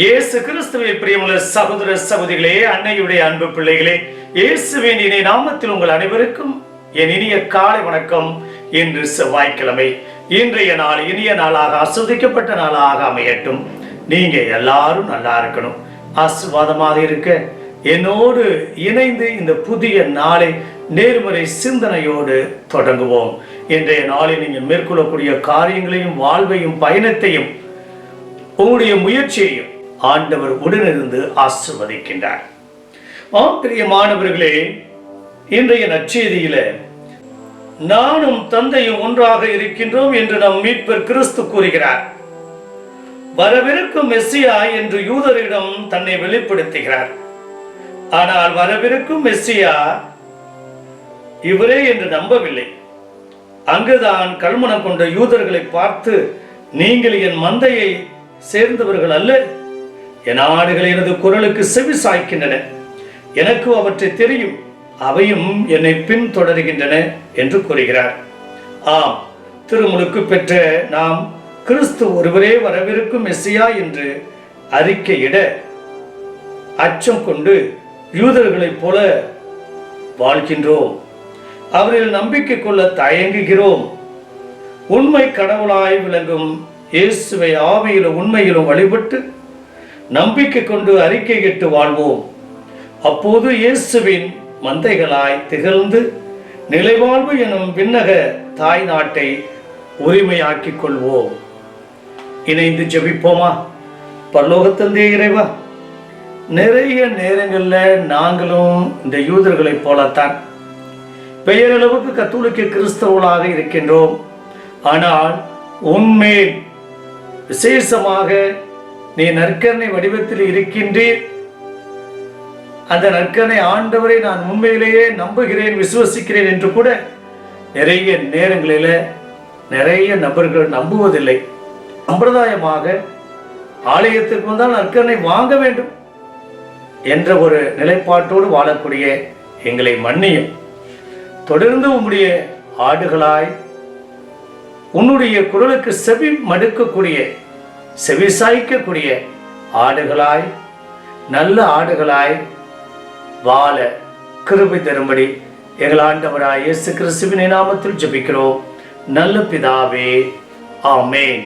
இயேசு கிறிஸ்துவில் பிரியமுள்ள சகோதர சகோதரிகளே, அன்னையுடைய அன்பு பிள்ளைகளே, இயேசுவின் இனிய நாமத்தில் உங்கள் அனைவருக்கும் என் இனிய காலை வணக்கம். இன்று செவ்வாய்க்கிழமை. இன்றைய நாள் இனிய நாளாக ஆஸ்வதிக்கப்பட்ட நாளாக அமையட்டும். நீங்க எல்லாரும் நல்லா இருக்கணும், ஆசீர்வாதமாக இருக்க என்னோடு இணைந்து இந்த புதிய நாளை நேர்மறை சிந்தனையோடு தொடங்குவோம். இன்றைய நாளில் நீங்கள் மேற்கொள்ளக்கூடிய காரியங்களையும் வாழ்வையும் பயணத்தையும் உங்களுடைய முயற்சியையும் ஆண்டவர் உடனிருந்து ஆசீர்வதிக்கின்றார். பிரியமானவர்களே, இன்றைய நற்செய்தியில நானும் தந்தையும் ஒன்றாக இருக்கின்றோம் என்று நம் மீட்பர் கிறிஸ்து கூறுகிறார். வரவிருக்கும் மெஸ்ஸியா என்று யூதரிடம் தன்னை வெளிப்படுத்துகிறார். ஆனால் வரவிருக்கும் மெஸ்ஸியா இவரே என்று நம்பவில்லை. அங்குதான் கல்மனம் கொண்ட யூதர்களை பார்த்து, நீங்கள் என் மந்தையை சேர்ந்தவர்கள் அல்ல, என் ஆடுகள் எனது குரலுக்கு செவி சாய்க்கின்றன, எனக்கு அவற்றை தெரியும், அவையும் என்னை பின்தொடர்கின்றன என்று கூறுகிறார். ஆம், திருமுழுக்கு பெற்ற நாம் கிறிஸ்து ஒருவரே வரவிருக்கும் மெஸ்ஸியா என்று அறிக்கையிட அச்சம் கொண்டு யூதர்களைப் போல வாழ்கின்றோம். அவரில் நம்பிக்கை கொள்ள தயங்குகிறோம். உண்மை கடவுளாய் விளங்கும் இயேசுவை ஆவியிலும் உண்மையிலும் வழிபட்டு நம்பிக்கை கொண்டு அறிக்கையிட்டு வாழ்வோம். அப்போது இயேசுவின் மந்தைகளாய் திகழ்ந்து நிலைவாழ்வு எனும் விண்ணக தாய் நாட்டை உரிமையாக்கிக் கொள்வோம். இணைந்து ஜெபிப்போமா? பரலோக தந்தை இறைவா, நிறைய நேரங்களில் நாங்களும் இந்த யூதர்களை போலத்தான் பெயரளவுக்கு கத்தோலிக்க கிறிஸ்தவர்களாக இருக்கின்றோம். ஆனால் உன்மேல் விசேஷமாக நீ நற்கருணை வடிவத்தில் இருக்கின்றீர். அந்த நற்கருணை ஆண்டவரை நான் உண்மையிலேயே நம்புகிறேன், விசுவசிக்கிறேன் என்று கூட நிறைய நேரங்களில் நிறைய நபர்கள் நம்புவதில்லை. சம்பிரதாயமாக ஆலயத்திற்கு வந்தால் நற்கருணை வாங்க வேண்டும் என்ற ஒரு நிலைப்பாட்டோடு வாழக்கூடிய எங்களை மன்னியும். தொடர்ந்து உம்முடைய ஆடுகளாய் உன்னுடைய குரலுக்கு செவி மடுக்கக்கூடிய, செவி சாய்க்கக்கூடிய ஆடுகளாய், நல்ல ஆடுகளாய் வாழ கிருபை தரும்படி எங்கள் ஆண்டவராய் இயேசு கிறிஸ்துவின் நாமத்தில் ஜெபிக்கிறோம் நல்ல பிதாவே. ஆமென்.